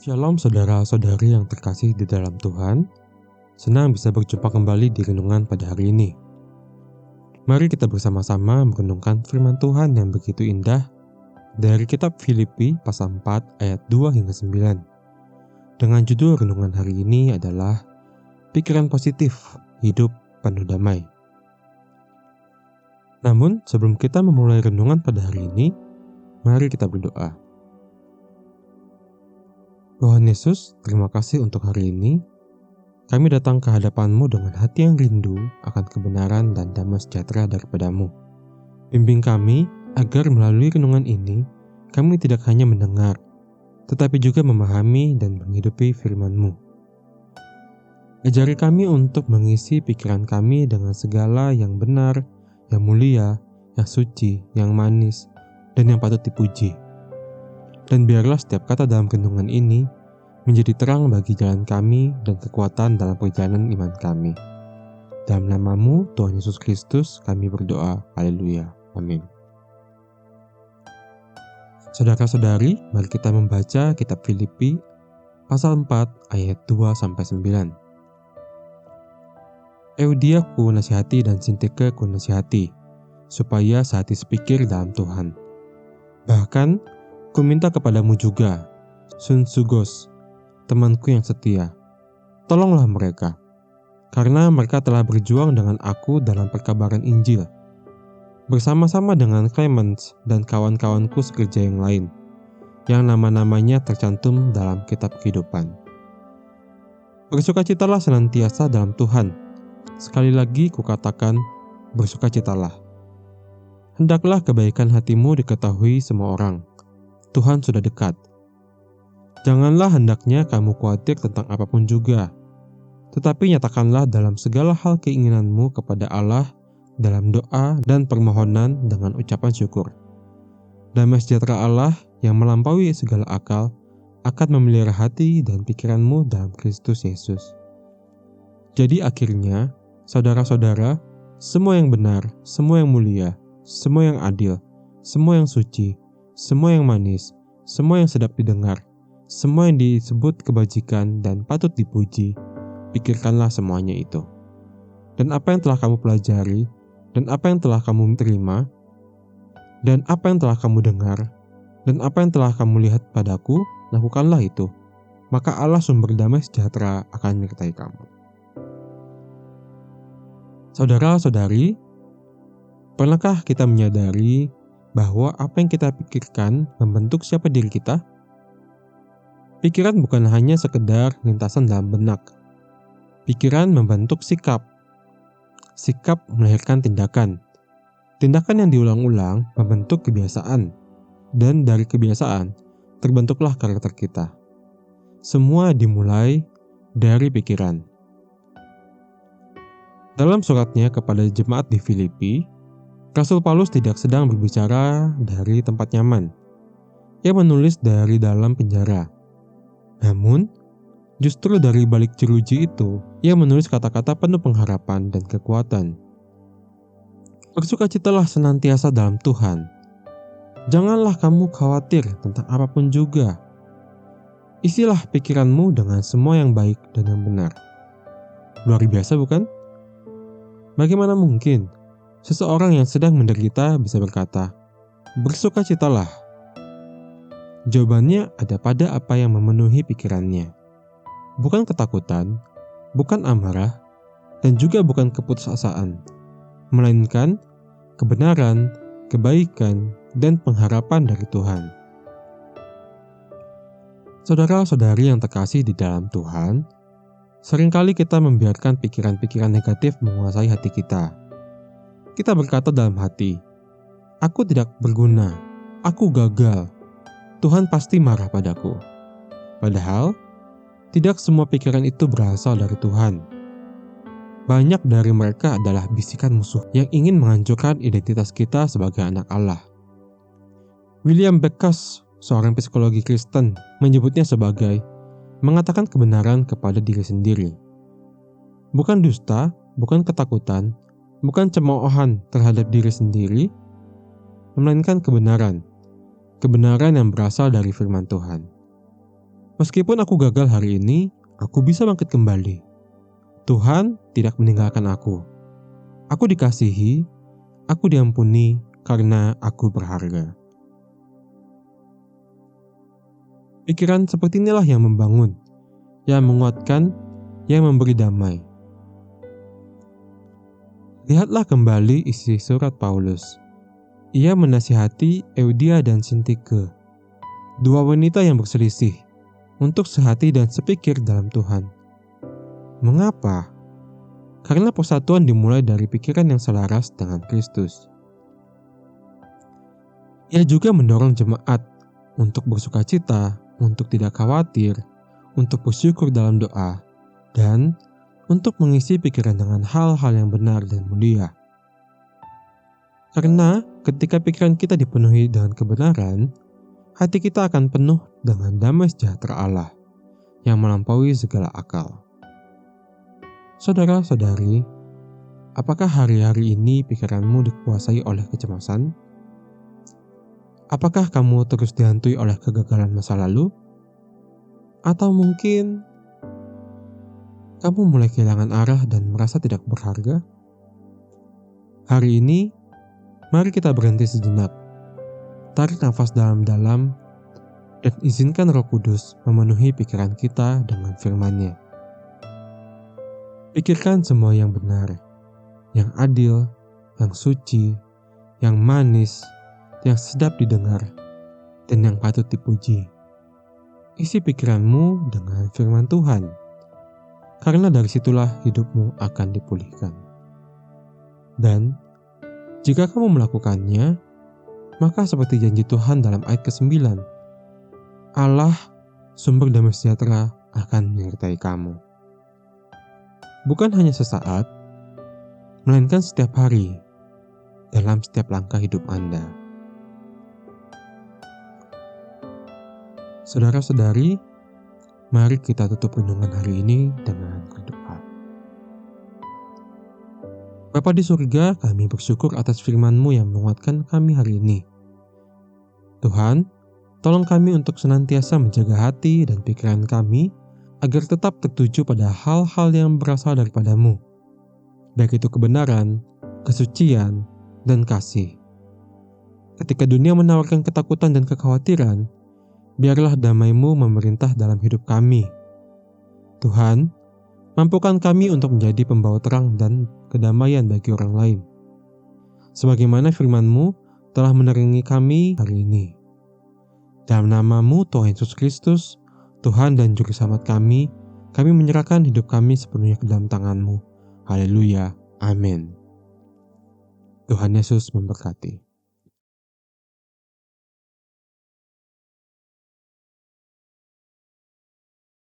Shalom saudara-saudari yang terkasih di dalam Tuhan. Senang bisa berjumpa kembali di renungan pada hari ini. Mari kita bersama-sama merenungkan firman Tuhan yang begitu indah dari kitab Filipi pasal 4 ayat 2 hingga 9. Dengan judul renungan hari ini adalah Pikiran Positif, Hidup Penuh Damai. Namun sebelum kita memulai renungan pada hari ini, mari kita berdoa. Tuhan Yesus, terima kasih untuk hari ini. Kami datang ke hadapan-Mu dengan hati yang rindu akan kebenaran dan damai sejahtera daripada-Mu. Bimbing kami agar melalui renungan ini, kami tidak hanya mendengar, tetapi juga memahami dan menghidupi firman-Mu. Ajari kami untuk mengisi pikiran kami dengan segala yang benar, yang mulia, yang suci, yang manis, dan yang patut dipuji. Dan biarlah setiap kata dalam renungan ini menjadi terang bagi jalan kami dan kekuatan dalam perjalanan iman kami. Dalam nama-Mu, Tuhan Yesus Kristus, kami berdoa. Haleluya. Amin. Saudara-saudari, mari kita membaca kitab Filipi pasal 4 ayat 2-9. Euodia ku nasihati dan Sintike ku nasihati, supaya sehati sepikir dalam Tuhan. Bahkan, ku minta kepadamu juga, Sunsugos, temanku yang setia. Tolonglah mereka, karena mereka telah berjuang dengan aku dalam perkabaran Injil, bersama-sama dengan Clemens dan kawan-kawanku sekerja yang lain, yang nama-namanya tercantum dalam kitab kehidupan. Bersukacitalah senantiasa dalam Tuhan. Sekali lagi kukatakan, bersukacitalah. Hendaklah kebaikan hatimu diketahui semua orang. Tuhan sudah dekat. Janganlah hendaknya kamu khawatir tentang apapun juga, tetapi nyatakanlah dalam segala hal keinginanmu kepada Allah dalam doa dan permohonan dengan ucapan syukur. Damai sejahtera Allah yang melampaui segala akal akan memelihara hati dan pikiranmu dalam Kristus Yesus. Jadi akhirnya, saudara-saudara, semua yang benar, semua yang mulia, semua yang adil, semua yang suci, semua yang manis, semua yang sedap didengar, semua yang disebut kebajikan dan patut dipuji, pikirkanlah semuanya itu. Dan apa yang telah kamu pelajari, dan apa yang telah kamu terima, dan apa yang telah kamu dengar, dan apa yang telah kamu lihat padaku, lakukanlah itu. Maka Allah sumber damai sejahtera akan menyertai kamu. Saudara-saudari, pernahkah kita menyadari bahwa apa yang kita pikirkan membentuk siapa diri kita? Pikiran bukan hanya sekedar lintasan dalam benak. Pikiran membentuk sikap. Sikap melahirkan tindakan. Tindakan yang diulang-ulang membentuk kebiasaan. Dan dari kebiasaan, terbentuklah karakter kita. Semua dimulai dari pikiran. Dalam suratnya kepada jemaat di Filipi, Rasul Paulus tidak sedang berbicara dari tempat nyaman. Ia menulis dari dalam penjara. Namun, justru dari balik jeruji itu, ia menulis kata-kata penuh pengharapan dan kekuatan. Bersukacitalah senantiasa dalam Tuhan. Janganlah kamu khawatir tentang apapun juga. Isilah pikiranmu dengan semua yang baik dan yang benar. Luar biasa bukan? Bagaimana mungkin seseorang yang sedang menderita bisa berkata, bersukacitalah? Jawabannya ada pada apa yang memenuhi pikirannya. Bukan ketakutan, bukan amarah, dan juga bukan keputusasaan, melainkan kebenaran, kebaikan, dan pengharapan dari Tuhan. Saudara-saudari yang terkasih di dalam Tuhan, seringkali kita membiarkan pikiran-pikiran negatif menguasai hati kita. Kita berkata dalam hati, aku tidak berguna, aku gagal, Tuhan pasti marah padaku. Padahal, tidak semua pikiran itu berasal dari Tuhan. Banyak dari mereka adalah bisikan musuh yang ingin menghancurkan identitas kita sebagai anak Allah. William Beckus, seorang psikologi Kristen, menyebutnya sebagai mengatakan kebenaran kepada diri sendiri. Bukan dusta, bukan ketakutan, bukan cemoohan terhadap diri sendiri, melainkan kebenaran. Kebenaran yang berasal dari firman Tuhan. Meskipun aku gagal hari ini, aku bisa bangkit kembali. Tuhan tidak meninggalkan aku. Aku dikasihi, aku diampuni karena aku berharga. Pikiran seperti inilah yang membangun, yang menguatkan, yang memberi damai. Lihatlah kembali isi surat Paulus. Ia menasihati Euodia dan Sintike, dua wanita yang berselisih, untuk sehati dan sepikir dalam Tuhan. Mengapa? Karena persatuan dimulai dari pikiran yang selaras dengan Kristus. Ia juga mendorong jemaat untuk bersukacita, untuk tidak khawatir, untuk bersyukur dalam doa, dan untuk mengisi pikiran dengan hal-hal yang benar dan mulia. Karena ketika pikiran kita dipenuhi dengan kebenaran, hati kita akan penuh dengan damai sejahtera Allah yang melampaui segala akal. Saudara-saudari, apakah hari-hari ini pikiranmu dikuasai oleh kecemasan? Apakah kamu terus dihantui oleh kegagalan masa lalu? Atau mungkin kamu mulai kehilangan arah dan merasa tidak berharga? Hari ini, mari kita berhenti sejenak. Tarik nafas dalam-dalam dan izinkan Roh Kudus memenuhi pikiran kita dengan firman-Nya. Pikirkan semua yang benar, yang adil, yang suci, yang manis, yang sedap didengar, dan yang patut dipuji. Isi pikiranmu dengan firman Tuhan, karena dari situlah hidupmu akan dipulihkan. Dan jika kamu melakukannya, maka seperti janji Tuhan dalam ayat ke-9, Allah, sumber damai sejahtera, akan menyertai kamu. Bukan hanya sesaat, melainkan setiap hari, dalam setiap langkah hidup Anda. Saudara-saudari, mari kita tutup renungan hari ini dengan berdoa. Bapa di surga, kami bersyukur atas firman-Mu yang menguatkan kami hari ini. Tuhan, tolong kami untuk senantiasa menjaga hati dan pikiran kami agar tetap tertuju pada hal-hal yang berasal daripada-Mu, baik itu kebenaran, kesucian, dan kasih. Ketika dunia menawarkan ketakutan dan kekhawatiran, biarlah damai-Mu memerintah dalam hidup kami. Tuhan, mampukan kami untuk menjadi pembawa terang dan kedamaian bagi orang lain, sebagaimana firman-Mu telah menerangi kami hari ini. Dalam nama-Mu Tuhan Yesus Kristus, Tuhan dan Juru Selamat kami menyerahkan hidup kami sepenuhnya ke dalam tangan-Mu. Haleluya. Amin. Tuhan Yesus memberkati.